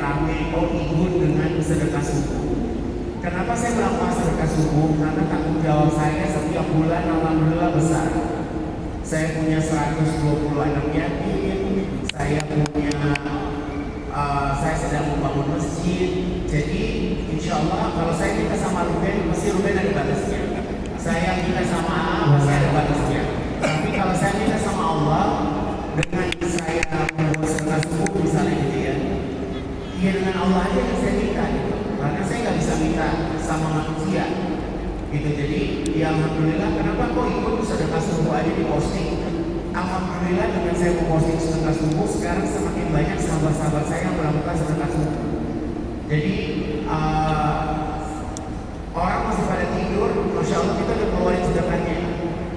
rame, oh ikut dengan sedekah subuh. Kenapa saya melakukan sedekah subuh? Karena tanggung jawab saya setiap bulan alhamdulillah besar. Saya punya 120 anak yatim, saya sedang membangun masjid. Jadi insya Allah kalau saya minta sama Ruben, pasti Ruben ada batasnya. Saya minta sama A, pasti ada batasnya. Tapi kalau saya minta sama Allah, dengan saya membuat sedekah subuh misalnya gitu ya, ya dengan Allah aja yang saya minta gitu. Karena saya nggak bisa minta sama manusia gitu. Jadi ya alhamdulillah, kenapa kok ikut sedekah subuh aja di posting. Alhamdulillah dengan saya memposting sedekah subuh, sekarang semakin banyak sahabat-sahabat saya yang melakukan sedekah subuh. Jadi orang masih pada tidur, masya Allah kita udah keluarin sedekahnya.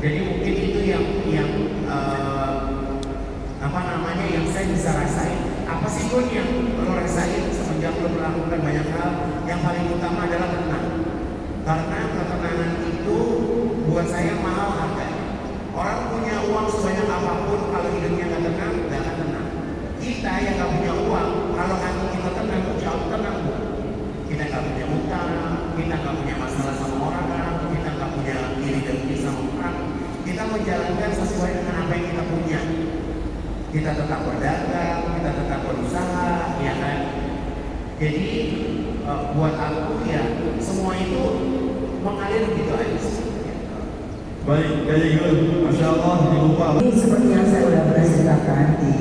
Jadi mungkin itu yang yang saya bisa rasain. Apa sih pun yang lo rasain semenjak lo melakukan banyak hal, yang paling utama adalah tenang. Karena ketenangan itu buat saya mahal harganya. Orang punya uang sebanyak apapun, kalau hidupnya nggak tenang, nggak akan tenang. Kita yang nggak punya uang, kalau hati kita tenang, jauh tenang bu. Kita nggak punya utang, kita nggak punya masalah sama orang, kita nggak punya iri dengki sama orang. Kita menjalankan sesuai dengan apa yang kita punya. Kita tetap berdagang, kita tetap berusaha, ya kan? Jadi buat aku ya semua itu mengalir begitu aja. Baik, very good. Masya Allah, dibuka. Ini seperti yang saya sudah pernah ceritakan di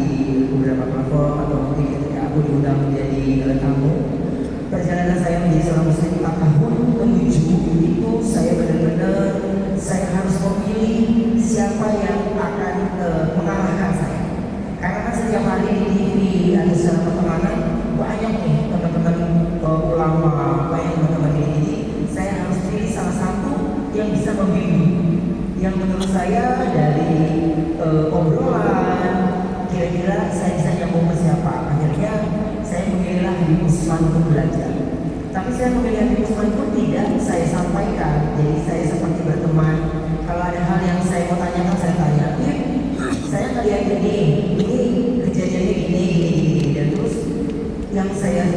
beberapa platform atau mungkin ketika aku diundang menjadi tamu. Perjalanan saya menjadi seorang muslim 4 tahun menuju itu saya benar-benar saya harus memilih siapa yang akan mengalahkan saya. Karena kan setiap hari di TV ada secara pertemanan banyak nih teman-teman ulama, banyak teman-teman ini. Saya harus pilih salah satu yang bisa membimbing. Yang menurut saya dari obrolan kira-kira saya bisa nyambung ke siapa. Akhirnya saya memilihlah Habib Usman untuk belajar. Tapi saya memilih Habib Usman pun tidak saya sampaikan. Jadi saya seperti berteman. Kalau ada hal yang saya mau tanyakan, saya tanya. Saya ngeliat ini kejadiannya gini. Dan terus yang saya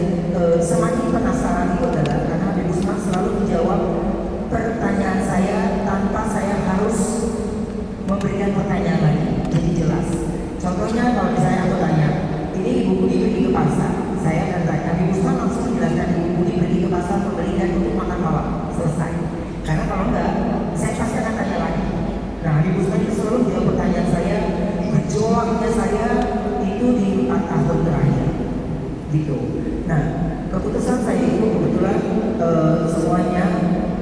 semakin penasaran itu adalah karena Habib Usman selalu menjawab pertanyaan saya tanpa saya harus memberikan pertanyaan lagi. Jadi jelas. Contohnya kalau misalnya aku tanya, ini Ibu Budi pergi ke pasar, saya akan tanya, Habib Usman langsung menjelaskan Ibu Budi pergi ke pasar membelikan untuk makan malam. Selesai. Karena kalau enggak, saya pasti akan tanya lagi. Nah, Habib Usman itu selalu menjawab pertanyaan saya. Gejolaknya saya itu di 4 tahun terakhir. Gitu. Nah, keputusan saya itu kebetulan semuanya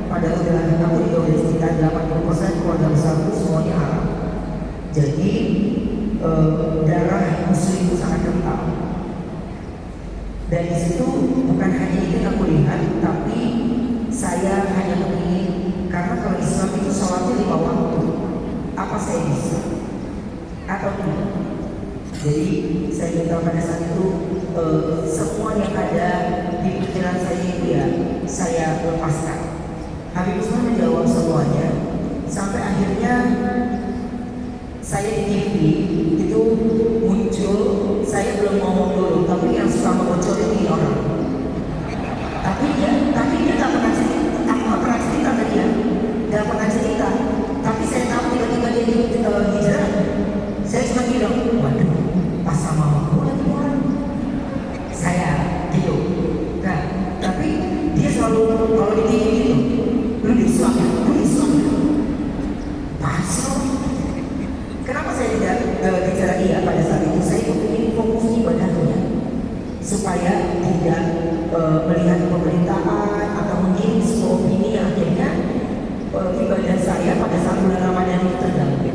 pada udah aku juga udah sekitar 80% keluarga besar itu semuanya Arab. Jadi darah muslim itu sangat kental. Dan di situ bukan hanya itu yang aku lihat, tapi saya hanya ingin karena kalau Islam itu sholatnya 5 waktu, apa saya bisa atau tidak? Jadi saya minta pada saat itu semua yang ada di pikiran saya itu ya saya lepaskan. Habib Usman menjawab semuanya sampai akhirnya saya di TV itu muncul, saya belum ngomong dulu, tapi yang suka muncul ini orang. Tapi dia nggak pernah cerita, aku nggak pernah cerita ke dia, nggak pernah cerita. Tapi saya tahu tiba-tiba dia hijrah. Saya cuma bilang, waduh, pas sama aku lagi orang. Saya gitu. Nah, tapi dia selalu kalau di TV gitu. Lu Islam ya? Pasal. Kenapa saya tidak bicara iya pada saat itu? Saya ingin fokus ibadahnya supaya tidak melihat pemerintahan atau mungkin sebuah opini yang akhirnya ibadah saya pada saat bulan Ramadan itu terganggu.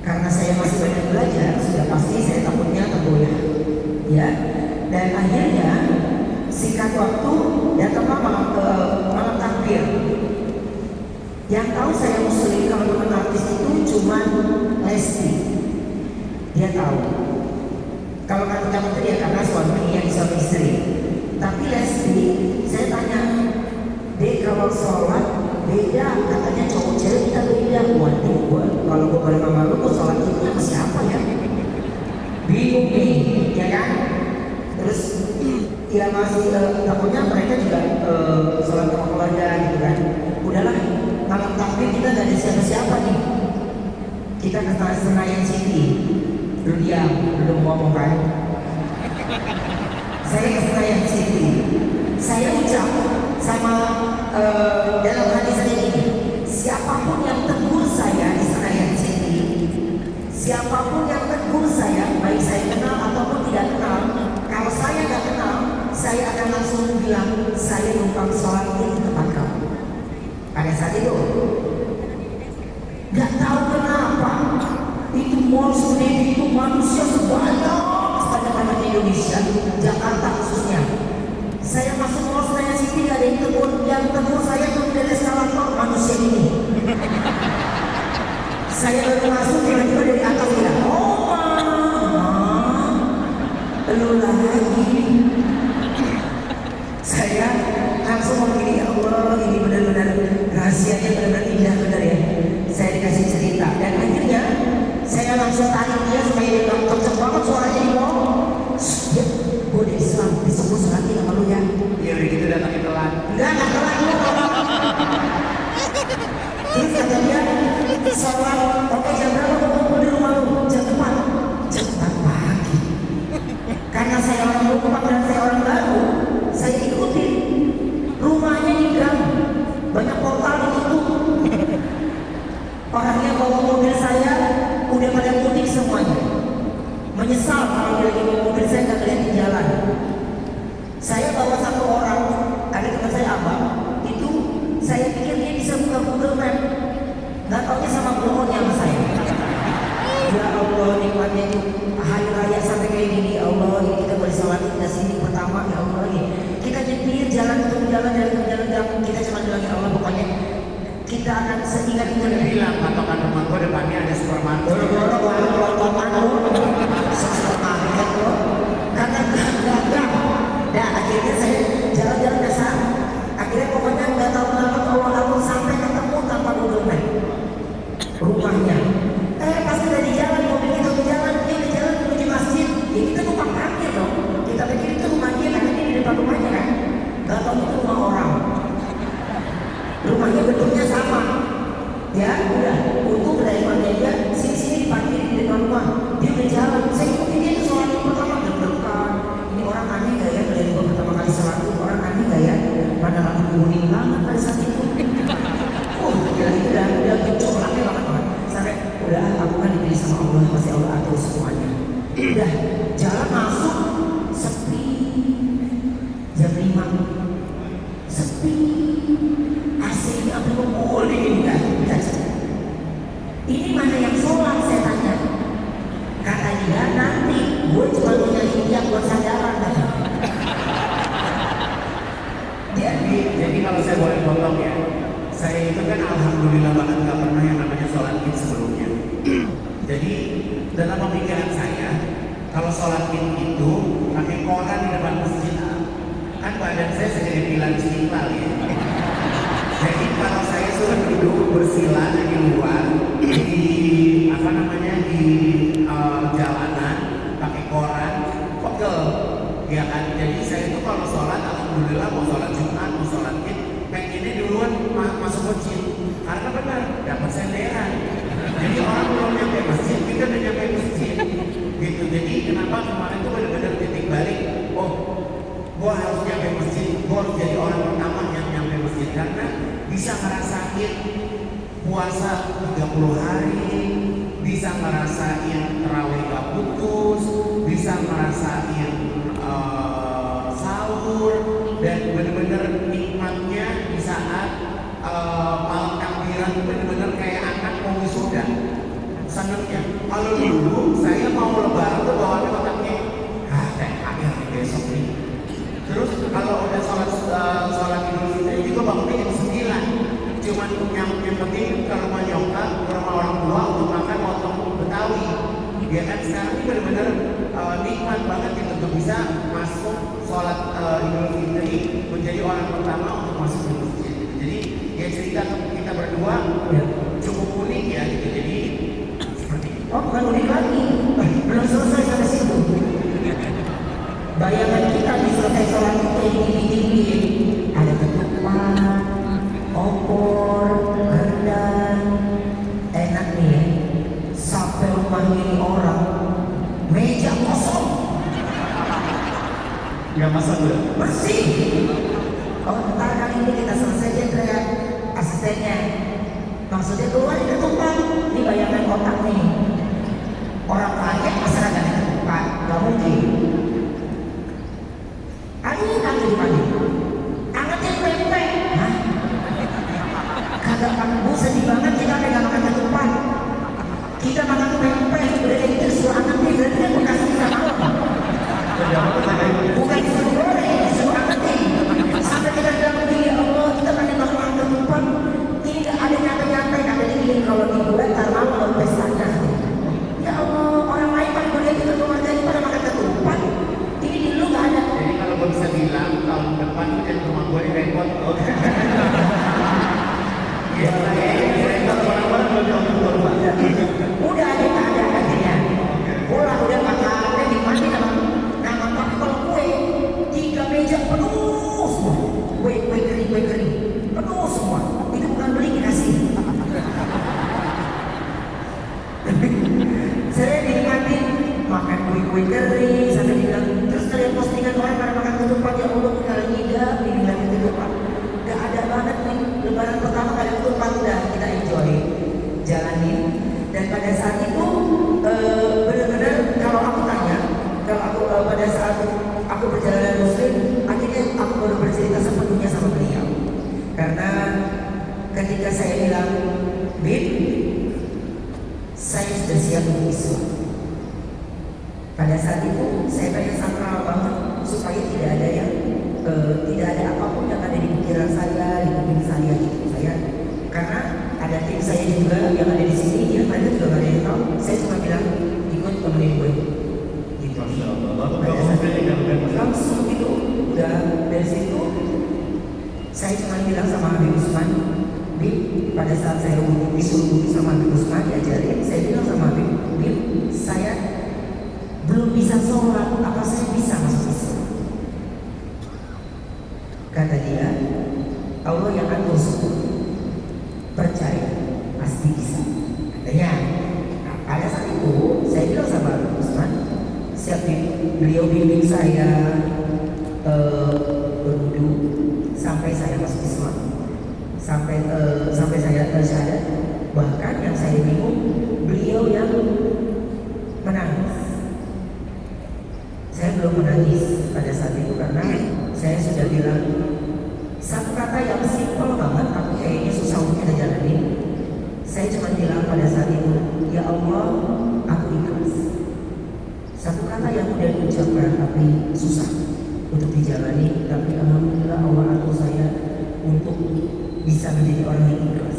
Karena saya masih banyak belajar, sudah pasti saya takutnya tergoyah. Ya, dan akhirnya singkat waktu datanglah malam takbir. Yang tahu saya muslim kalau teman artis itu cuma Lesti. Dia tahu. Kalau kata teman itu ya karena suami yang suami istri. Tapi Lesti, saya tanya, Dek kalau sholat beda, katanya cowok cewek kita beda. Waduh, kalau gue balik sama lu, gue sholat itu sama siapa ya? Bingung nih, ya kan? Terus ya masih takutnya mereka juga sholat sama keluarga gitu kan. Udahlah, malam takbir kita gak ada siapa-siapa nih. Kita ke Senayan City. Lu diam, lu ngomong kan. Saya ke Senayan City. Saya ucap sama dalam hati saya ini, siapapun yang tegur saya di Senayan City, siapapun yang tegur saya, baik saya kenal ataupun tidak kenal, kalau saya nggak kenal, saya akan langsung bilang saya numpang sholat di tempat kamu. Pada saat itu, nggak tahu kenapa itu mall segede itu manusia sebanyak sepanjang Indonesia, Jakarta khususnya. Saya masuk mall Senayan City gak ada yang tegur saya tuh dari eskalator manusia ini. Saya baru masuk tiba-tiba dari atas bilang, oh lu lagi. Saya langsung begini, ya Allah, ini benar-benar rahasianya benar-benar indah benar ya. Saya dikasih cerita dan akhirnya saya langsung tarik dia supaya dia bilang kenceng banget suaranya di mall. Ya, gue udah Islam, disebut sholatnya sama lu ya. Iya udah gitu datangnya telat. Enggak telat lu. Terus kata dia, sholat, oke jam berapa mau kumpul di rumah lu? Jam 4. Jam 4 pagi. Karena saya orang lupa dan saya orang baru, saya ikutin. Rumahnya di gang, banyak portal ditutup. Orangnya bawa mobil saya, udah pada mudik semuanya. Menyesal kalau dia lagi bawa mobil saya nggak kelihatan jalan. Saya bawa satu orang, ada teman saya abang, itu saya pikir dia bisa buka Google Map, nggak taunya sama bohongnya sama saya. Ya Allah, nikmatnya itu hari raya sampai kayak gini, ya Allah, ini kita boleh sholat di sini pertama, ya Allah ini. Kita nyetir jalan untuk jalan kita cuma bilang ya Allah pokoknya kita akan seingat-ingat Bilang patokan rumah gua depannya ada supermarket. boro-boro supermarket loh. Karena enggak. Nah akhirnya saya jalan-jalan dasar. Akhirnya pokoknya nggak tahu kenapa kalau sampai ketemu tanpa Google Map rumahnya. Pas kita di jalan, mobil kita di jalan, dia di jalan menuju masjid. Ya kita numpang parkir dong. Kita pikir itu rumah dia karena dia di depan rumahnya kan. Nggak tahu itu rumah orang. Rumahnya bentuknya sama. Ya udah, untung drivernya dia sini diparkirin di depan rumah. Dia udah jalan. Saya ikutin dia tuh sholat pertama deg-degan. Ini orang aneh gak ya? Kalau gua pertama kali sholat itu orang aneh gak ya? Mana lampu kuning banget pada saat itu. Gila itu udah coraknya banget. Sampai udah aku kan dipilih sama Allah, pasti Allah atur semuanya. Udah jalan masuk sepi. Jam 5 sepi. AC-nya sampai menguling kan? Ini mana yang sholat saya tanya. Kata dia nanti gue cuma punya tiap buat sandaran. Jadi kalau saya boleh potong ya, saya itu kan alhamdulillah banget nggak pernah yang namanya sholat id sebelumnya. Jadi dalam pemikiran saya, kalau sholat id itu pakai koran di depan masjid, kan badan saya segede pilar Istiqlal ya. Jadi kalau saya suruh duduk bersila di luar, di jalanan pakai koran, pegel, ya kan. Jadi saya itu kalau sholat, alhamdulillah mau sholat Jumat, mau sholat id, pengennya duluan masuk masjid, karena benar dapat senderan. Jadi orang belum nyampe masjid, kita udah nyampe masjid, gitu. Jadi kenapa kemarin itu benar-benar titik balik? Oh, gua harus nyampe masjid, gua harus jadi orang pertama yang nyampe masjid karena bisa ngerasain puasa 30 hari, bisa ngerasain terawih gak putus, bisa ngerasain sahur, dan bener-bener nikmatnya di saat malam takbiran bener-bener kayak anak mau wisuda. Senengnya. Kalau dulu saya mau lebaran tuh bawaannya otaknya, akhir nih besok nih. Terus kalau udah sholat Idul Fitri juga bangunnya jam 9. Cuman yang penting ke rumah nyokap, ke rumah orang tua untuk makan lontong Betawi. Ya kan sekarang ini benar-benar nikmat banget gitu untuk bisa masuk sholat Idul Fitri, menjadi orang pertama untuk masuk ke masjid. Jadi ya cerita kita berdua cukup unik ya gitu. Jadi seperti itu. Oh bukan unik lagi, belum selesai sampai situ. bayangan kita di selesai sholat itu yang tinggi-tinggi ada ketupat, opor, rendang, enak nih ya. Sampai rumah ini orang meja kosong, Nggak masak udah. bersih. Oh, ntar kali ini kita selesai dia teriak asistennya. Maksudnya keluar itu ketupat. Ini bayangan otak nih. Orang kaya masyarakat ketupat, nggak mungkin. Angin di mana? Angetin pempek. Hah? Kagak makan bu, sedih banget kita nggak makan ketupat. Kita makan pempek, udah kayak gitu disuruh angetin, berarti kan bekas kita mau. Jadi apa kata itu? Bukan disuruh goreng, disuruh angetin. Sampai kita bilang begini, ya Allah, kita kan yang makan ketupat. Ini nggak ada nyampe-nyampe, kata dia kalau dibuat ntar malam pestanya. Ya Allah, orang lain pada boleh itu keluarga ini pada makan ketupat. Ini di lu nggak ada. Jadi kalau gue bisa bilang tahun depan tuh jadi rumah gue ini repot. Oke. Iya, Kita barang-barang udah di orang tua. Udah ada akhirnya. Bola udah makannya dimana nama tapi kalau kue 3 meja penuh semua. Kue kering penuh semua. Itu bukan beli dikasih. Saya dinikmatin makan kue kering sampai dibilang terus kalian postingan orang pada makan ketupat ya Allah kalian ngida dibilang ketupat. Gak ada banget nih lebaran pertama kali ketupat udah kita enjoy jalanin dan pada saat itu benar-benar kalau aku tanya kalau aku pada saat aku perjalanan muslim akhirnya aku baru bercerita sepenuhnya sama beliau karena ketika saya bilang Bib saya sudah siap untuk Islam. Pada saat itu saya pengen sakral banget supaya tidak ada yang tidak ada apapun yang ada di pikiran saya, di kuping saya gitu. Saya karena ada tim saya juga yang ada di sini, ya mereka juga nggak ada yang tahu. Saya cuma bilang ikut temenin gue. Gitu. Masya Allah. Lalu Pada kamu saat pilih itu, kan? langsung gitu. Udah dari situ saya cuma bilang sama Habib Usman, Bib, pada saat saya disuruh sama Habib Usman diajarin, saya bilang sama Habib, Bib, saya belum bisa sholat, apa saya bisa masuk Islam? Kata dia, Allah yang atur semua, percaya, pasti bisa. Katanya, nah, pada saat itu saya bilang sama Habib Usman, siap beliau bimbing saya berwudu sampai saya masuk Islam. Sampai saya syahadat. Bahkan yang saya bingung beliau yang menangis. Saya belum menangis pada saat itu karena saya sudah bilang satu kata yang simpel banget tapi kayaknya susah untuk kita jalani. Saya cuma bilang pada saat itu, ya Allah, aku ikhlas. Satu kata yang mudah diucapkan tapi susah untuk dijalani, tapi alhamdulillah Allah atur saya untuk bisa menjadi orang yang ikhlas.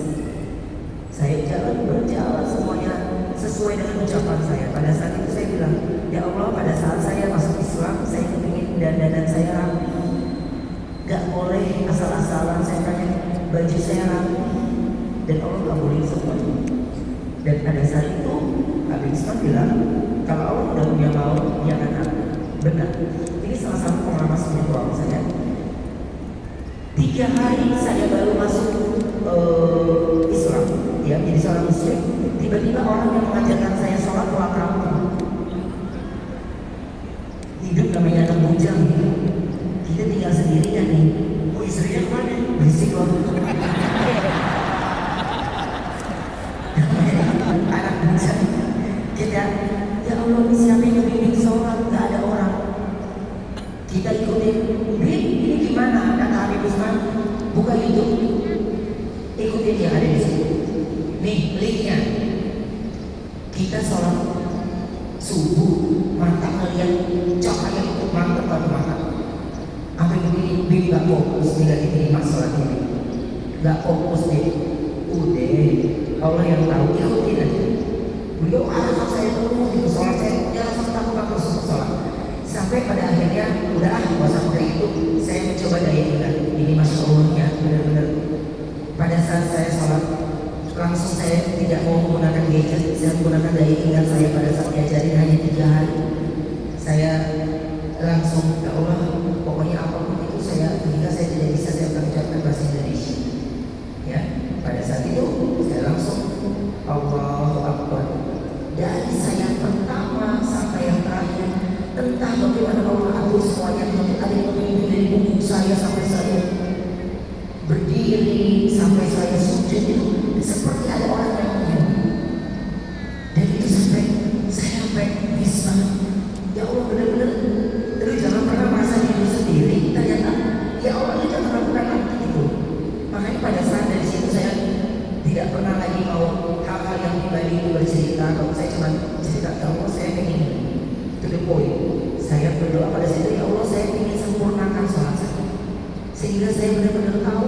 Saya berjalan semuanya sesuai dengan ucapan saya. Pada saat itu saya bilang, ya Allah, pada saat saya masuk Islam, saya ingin dandanan saya rapi. Gak boleh asal-asalan, saya pengen baju saya rapi. Dan Allah kabulin semuanya. Dan pada saat itu, Habib Islam bilang, kalau Allah udah punya mau, dia akan ada. Benar. Ini salah satu pengalaman spiritual saya. 3 hari saya baru masuk Islam, ya, jadi seorang muslim. Tiba-tiba orang yang mengajarkan saya sholat pulang kampung. Hidup namanya anak bujang, gitu. Kita tinggal sendirian nih. Oh, istrinya kemana? Berisik loh. Anak bujang. Kita, ya Allah, ini siapa yang bimbing sholat? Gak ada orang. Kita ikutin. Ini gimana? Kata Habib Usman, buka YouTube, ikutin yang ada di situ. Nih linknya. Kita sholat subuh, mata ngeliat cahaya itu mantap banget mata. Sampai begini, Bim gak fokus tinggal ini mas sholat ini. Gak fokus deh. Udah, Allah yang tahu, ikutin aja. Beliau arah saya dulu di sholat saya, jangan sampai takut sholat. Sampai pada akhirnya udah gak usah pakai itu. Saya mencoba daya ingat. Ini masya Allahnya benar-benar. Pada saat saya sholat langsung saya tidak mau menggunakan gadget. Saya menggunakan daya ingat saya pada saat diajarin hanya 3 hari. Saya langsung ya Allah, pokoknya apapun itu saya, jika saya tidak bisa saya akan ucapkan bahasa Indonesia. Ya, pada saat itu saya langsung Allahu Akbar. Dari saya pertama sampai yang terakhir, entah bagaimana Allah atur semuanya, ada yang memimpin dari punggung saya sampai saya berdiri, sampai saya sujud itu seperti ada orang yang memimpin. Dan itu sampai bisa, ya Allah benar-benar, terus jangan pernah merasa diri sendiri. Ternyata ya Allah itu melakukan apa itu. Makanya pada saat dari situ saya tidak pernah lagi mau hal-hal yang pribadi itu bercerita. Kalau saya cuma cerita ke Allah, saya ingin to the point. Saya berdoa pada situ, ya Allah saya ingin sempurnakan sholat saya, sehingga saya benar-benar tahu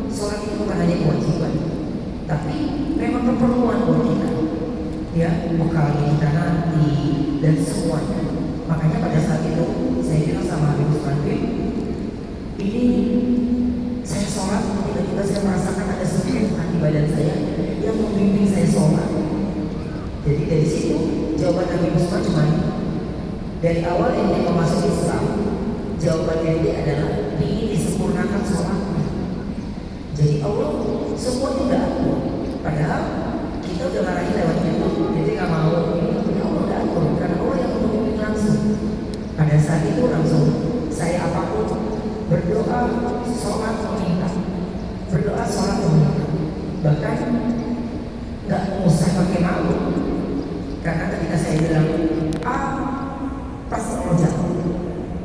sholat itu bukan hanya kewajiban, tapi memang keperluan buat kita. Ya, bekal kita nanti dan semuanya. Makanya pada saat itu saya bilang sama Habib Usman, ini saya sholat, tiba-tiba saya merasakan ada sentuhan di badan saya yang membimbing saya sholat. Jadi dari situ jawaban Habib Usman cuma dari awal ini masuk Islam, jawaban dia adalah ingin disempurnakan sholatnya. Jadi Allah semuanya udah atur, padahal kita udah ngarahin lewat YouTube, jadi nggak mau ini, Allah udah atur karena Allah yang membimbing langsung. Pada saat itu langsung saya apapun berdoa, sholat, meminta, berdoa, sholat, meminta, bahkan nggak usah pakai malu, karena ketika saya bilang A pasti Allah jawab,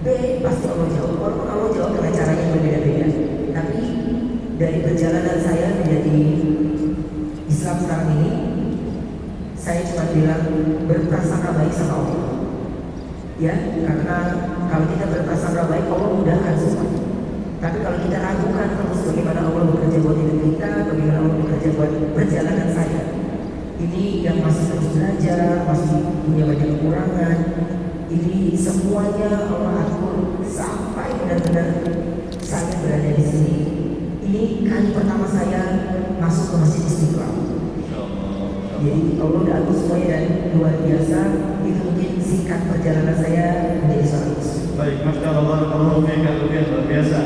B pasti Allah jawab, walaupun Allah jawab dengan cara yang berbeda-beda. Tapi dari perjalanan saya menjadi Islam sekarang ini, saya cuma bilang berprasangka baik sama Allah. Ya, karena kalau kita berprasangka baik, Allah mudahkan semua. Tapi kalau kita ragukan terus bagaimana Allah bekerja buat hidup kita, bagaimana Allah bekerja buat perjalanan saya, ini yang masih terus belajar, masih punya banyak kekurangan, ini semuanya Allah atur sampai benar-benar saya berada di sini. Ini kali pertama saya masuk ke Masjid Istiqlal. Jadi Allah udah atur semuanya dan luar biasa. Itu mungkin singkat perjalanan saya menjadi seorang muslim. Baik, masya Allah, luar biasa.